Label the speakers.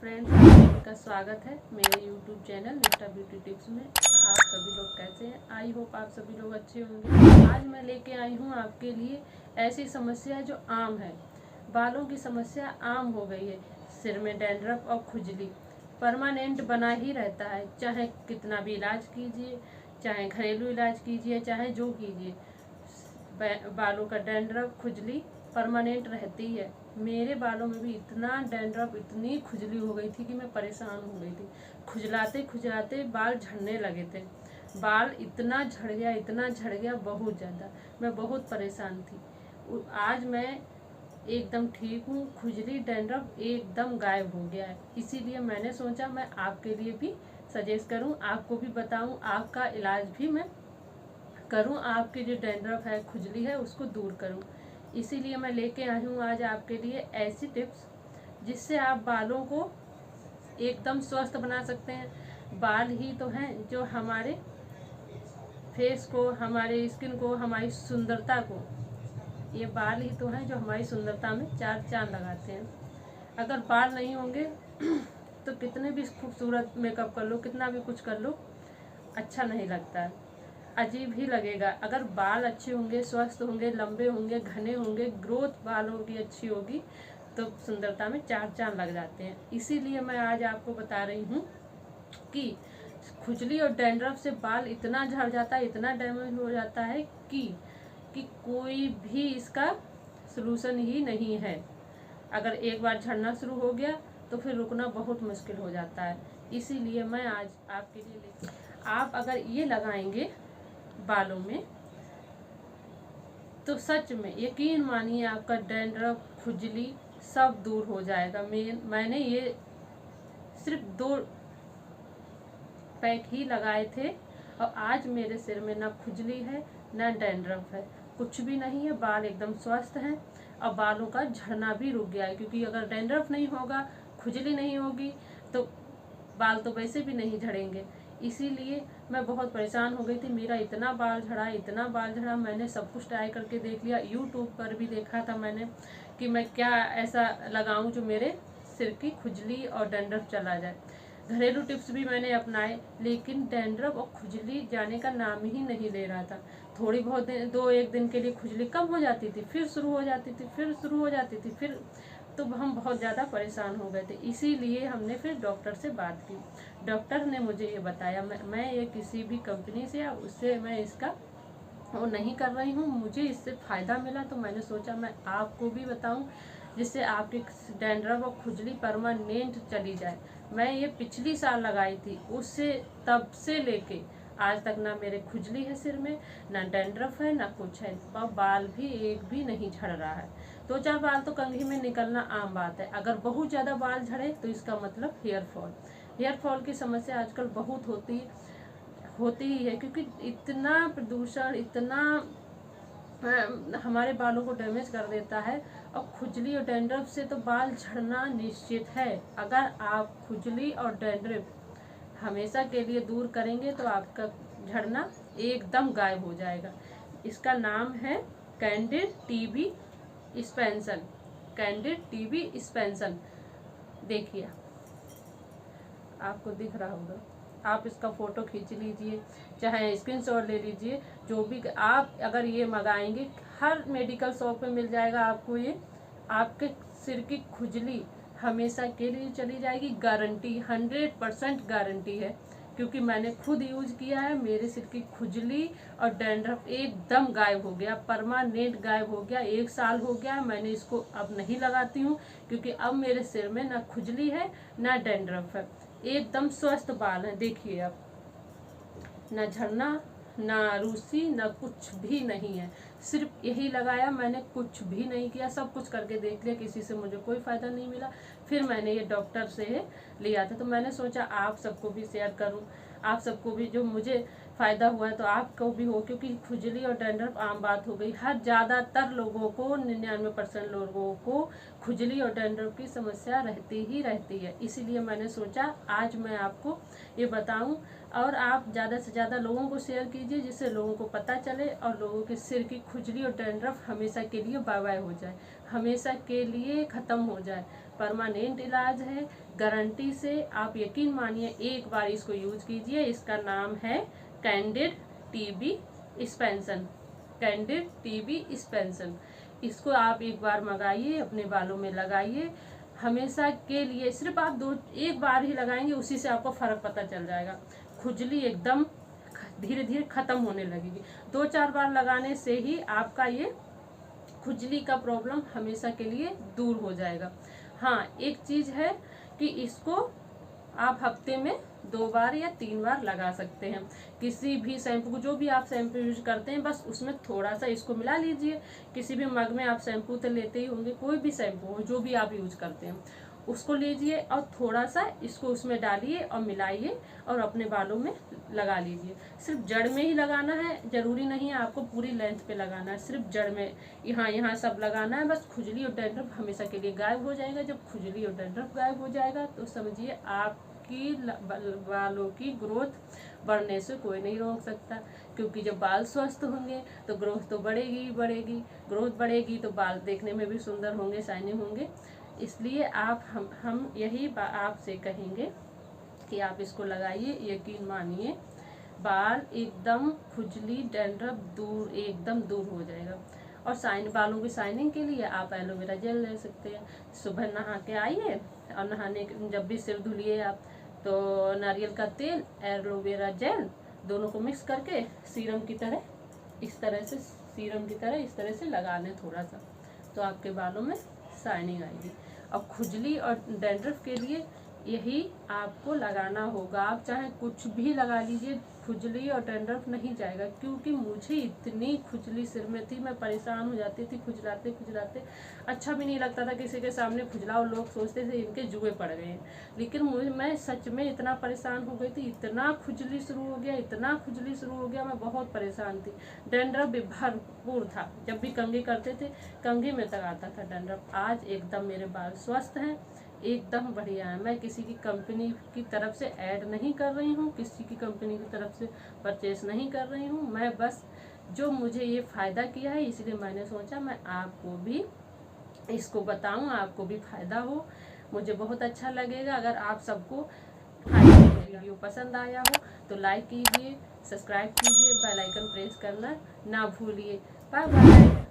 Speaker 1: Friends, आप सभी का स्वागत है मेरे यूट्यूब चैनल निष्ठा ब्यूटी टिप्स में। आप सभी लोग कैसे हैं? आई होप आप सभी लोग अच्छे होंगे। आज मैं लेके आई हूँ आपके लिए ऐसी समस्या जो आम है। बालों की समस्या आम हो गई है। सिर में डैंड्रफ और खुजली परमानेंट बना ही रहता है, चाहे कितना भी इलाज कीजिए, चाहे घरेलू इलाज कीजिए, चाहे जो कीजिए, बालों का डैंड्रफ खुजली परमानेंट रहती है। मेरे बालों में भी इतना डैंड्रफ, इतनी खुजली हो गई थी कि मैं परेशान हो गई थी। खुजलाते खुजलाते बाल झड़ने लगे थे। बाल इतना झड़ गया, इतना झड़ गया, बहुत ज़्यादा। मैं बहुत परेशान थी। आज मैं एकदम ठीक हूँ। खुजली डैंड्रफ एकदम गायब हो गया है। इसीलिए मैंने सोचा मैं आपके लिए भी सजेस्ट करूँ, आपको भी बताऊँ, आपका इलाज भी मैं करूँ, आपके जो डैंड्रफ है, खुजली है, उसको दूर करूँ। इसीलिए मैं लेके आई हूँ आज आपके लिए ऐसी टिप्स जिससे आप बालों को एकदम स्वस्थ बना सकते हैं। बाल ही तो हैं जो हमारे फेस को, हमारे स्किन को, हमारी सुंदरता को, ये बाल ही तो हैं जो हमारी सुंदरता में चार चांद लगाते हैं। अगर बाल नहीं होंगे तो कितने भी खूबसूरत मेकअप कर लो, कितना भी कुछ कर लो, अच्छा नहीं लगता है, अजीब ही लगेगा। अगर बाल अच्छे होंगे, स्वस्थ होंगे, लंबे होंगे, घने होंगे, ग्रोथ बालों की अच्छी होगी तो सुंदरता में चार चांद लग जाते हैं। इसीलिए मैं आज आपको बता रही हूँ कि खुजली और डैंड्रफ से बाल इतना झड़ जाता है, इतना डैमेज हो जाता है कि कोई भी इसका सलूशन ही नहीं है। अगर एक बार झड़ना शुरू हो गया तो फिर रुकना बहुत मुश्किल हो जाता है। इसीलिए मैं आज आपके लिए आप अगर ये लगाएंगे बालों में तो सच में यकीन मानिए आपका डैंड्रफ, खुजली सब दूर हो जाएगा। मैंने ये सिर्फ 2 पैक ही लगाए थे और आज मेरे सिर में ना खुजली है, ना डैंड्रफ है, कुछ भी नहीं है। बाल एकदम स्वस्थ हैं और बालों का झड़ना भी रुक गया है। क्योंकि अगर डैंड्रफ नहीं होगा, खुजली नहीं होगी तो बाल तो वैसे भी नहीं झड़ेंगे। इसीलिए मैं बहुत परेशान हो गई थी। मेरा इतना बाल झड़ा, इतना बाल झड़ा, मैंने सब कुछ ट्राई करके देख लिया। यूट्यूब पर भी देखा था मैंने कि मैं क्या ऐसा लगाऊं जो मेरे सिर की खुजली और डैंड्रफ चला जाए। घरेलू टिप्स भी मैंने अपनाए, लेकिन डैंड्रफ और खुजली जाने का नाम ही नहीं ले रहा था। थोड़ी बहुत दिन, 2-1 दिन के लिए खुजली कम हो जाती थी, फिर शुरू हो जाती थी, फिर शुरू हो जाती थी, फिर तो हम बहुत ज़्यादा परेशान हो गए थे। इसीलिए हमने फिर डॉक्टर से बात की। डॉक्टर ने मुझे ये बताया, मैं ये किसी भी कंपनी से या उससे मैं इसका वो नहीं कर रही हूँ, मुझे इससे फ़ायदा मिला तो मैंने सोचा मैं आपको भी बताऊँ, जिससे आपकी डैंड्रफ और खुजली परमानेंट चली जाए। मैं ये पिछली साल लगाई थी, उससे तब से लेके आज तक ना मेरे खुजली है सिर में, ना डैंड्रफ है, ना कुछ है, और बाल भी एक भी नहीं झड़ रहा है। 2-4 बाल तो कंघी में निकलना आम बात है। अगर बहुत ज़्यादा बाल झड़े तो इसका मतलब हेयर फॉल की समस्या आजकल बहुत होती ही है। क्योंकि इतना प्रदूषण, इतना हमारे बालों को डैमेज कर देता है। और खुजली और डैंड्रफ से तो बाल झड़ना निश्चित है। अगर आप खुजली और डैंड्रफ हमेशा के लिए दूर करेंगे तो आपका झड़ना एकदम गायब हो जाएगा। इसका नाम है candid TB suspension. Candid TB स्पेंसन, देखिए आपको दिख रहा होगा, आप इसका फ़ोटो खींच लीजिए, चाहे स्क्रीनशॉट ले लीजिए। जो भी आप अगर ये मंगाएंगे, हर मेडिकल शॉप पे मिल जाएगा आपको ये। आपके सिर की खुजली हमेशा के लिए चली जाएगी, गारंटी, 100% गारंटी है। क्योंकि मैंने खुद यूज किया है। मेरे सिर की खुजली और डैंड्रफ एकदम गायब हो गया, परमानेंट गायब हो गया। 1 साल हो गया मैंने इसको अब नहीं लगाती हूँ, क्योंकि अब मेरे सिर में ना खुजली है, ना डैंड्रफ है, एकदम स्वस्थ बाल हैं। देखिए अब ना झड़ना, ना रूसी, ना कुछ भी नहीं है। सिर्फ यही लगाया मैंने, कुछ भी नहीं किया, सब कुछ करके देख लिया, किसी से मुझे कोई फ़ायदा नहीं मिला। फिर मैंने ये डॉक्टर से लिया था, तो मैंने सोचा आप सबको भी शेयर करूं, आप सबको भी जो मुझे फ़ायदा हुआ है तो आपको भी हो। क्योंकि खुजली और डैंड्रफ आम बात हो गई, हर ज़्यादातर लोगों को, 99% लोगों को खुजली और डैंड्रफ की समस्या रहती ही रहती है। इसीलिए मैंने सोचा आज मैं आपको ये बताऊं, और आप ज़्यादा से ज़्यादा लोगों को शेयर कीजिए, जिससे लोगों को पता चले और लोगों के सिर की खुजली और डैंड्रफ हमेशा के लिए बाय बाय हो जाए, हमेशा के लिए ख़त्म हो जाए। परमानेंट इलाज है, गारंटी से। आप यकीन मानिए, एक बार इसको यूज कीजिए। इसका नाम है candid TB suspension. Candid TB suspension. इसको आप एक बार मंगाइए, अपने बालों में लगाइए, हमेशा के लिए। सिर्फ आप एक बार ही लगाएंगे, उसी से आपको फर्क पता चल जाएगा। खुजली एकदम धीरे धीरे खत्म होने लगेगी। 2-4 बार लगाने से ही आपका ये खुजली का प्रॉब्लम हमेशा के लिए दूर हो जाएगा। हाँ, एक चीज है कि इसको आप हफ्ते में 2 बार या 3 बार लगा सकते हैं। किसी भी शैम्पू, जो भी आप शैम्पू यूज करते हैं, बस उसमें थोड़ा सा इसको मिला लीजिए। किसी भी मग में आप शैम्पू तो लेते ही होंगे, कोई भी शैम्पू हो जो भी आप यूज करते हैं, उसको लीजिए और थोड़ा सा इसको उसमें डालिए और मिलाइए और अपने बालों में लगा लीजिए। सिर्फ जड़ में ही लगाना है, जरूरी नहीं है आपको पूरी लेंथ पे लगाना है, सिर्फ जड़ में यहाँ सब लगाना है। बस खुजली और डैंड्रफ हमेशा के लिए गायब हो जाएगा। जब खुजली और डैंड्रफ गायब हो जाएगा तो समझिए आपकी बालों की ग्रोथ बढ़ने से कोई नहीं रोक सकता, क्योंकि जब बाल स्वस्थ होंगे तो ग्रोथ तो बढ़ेगी ही बढ़ेगी। ग्रोथ बढ़ेगी तो बाल देखने में भी सुंदर होंगे, शाइनिंग होंगे। इसलिए हम यही आपसे कहेंगे कि आप इसको लगाइए। यकीन मानिए, बाल एकदम खुजली डैंड्रफ दूर, एकदम दूर हो जाएगा। और बालों की शाइनिंग के लिए आप एलोवेरा जेल ले सकते हैं। सुबह नहा के आइए और नहाने जब भी सिर धुलिए आप, तो नारियल का तेल, एलोवेरा जेल दोनों को मिक्स करके सीरम की तरह इस तरह से लगा लें थोड़ा सा, तो आपके बालों में शाइनिंग आएगी। और खुजली और डैंड्रफ के लिए यही आपको लगाना होगा। आप चाहे कुछ भी लगा लीजिए, खुजली और डैंड्रफ नहीं जाएगा। क्योंकि मुझे इतनी खुजली सिर में थी, मैं परेशान हो जाती थी खुजलाते अच्छा भी नहीं लगता था किसी के सामने खुजलाओ। लोग सोचते थे इनके जुए पड़ गए हैं, लेकिन मैं सच में इतना परेशान हो गई थी, इतना खुजली शुरू हो गया, मैं बहुत परेशान थी। डैंड्रफ भी भरपूर था, जब भी कंघी करते थे कंघी में तक आता था डैंड्रफ। आज एकदम मेरे बाल स्वस्थ हैं, एकदम बढ़िया है। मैं किसी की कंपनी की तरफ से ऐड नहीं कर रही हूँ, किसी की कंपनी की तरफ से परचेस नहीं कर रही हूँ। मैं बस जो मुझे ये फ़ायदा किया है, इसलिए मैंने सोचा मैं आपको भी इसको बताऊँ, आपको भी फ़ायदा हो। मुझे बहुत अच्छा लगेगा अगर आप सबको वीडियो पसंद आया हो तो लाइक कीजिए, सब्सक्राइब कीजिए, बेल आइकन प्रेस करना ना भूलिए। Bye bye.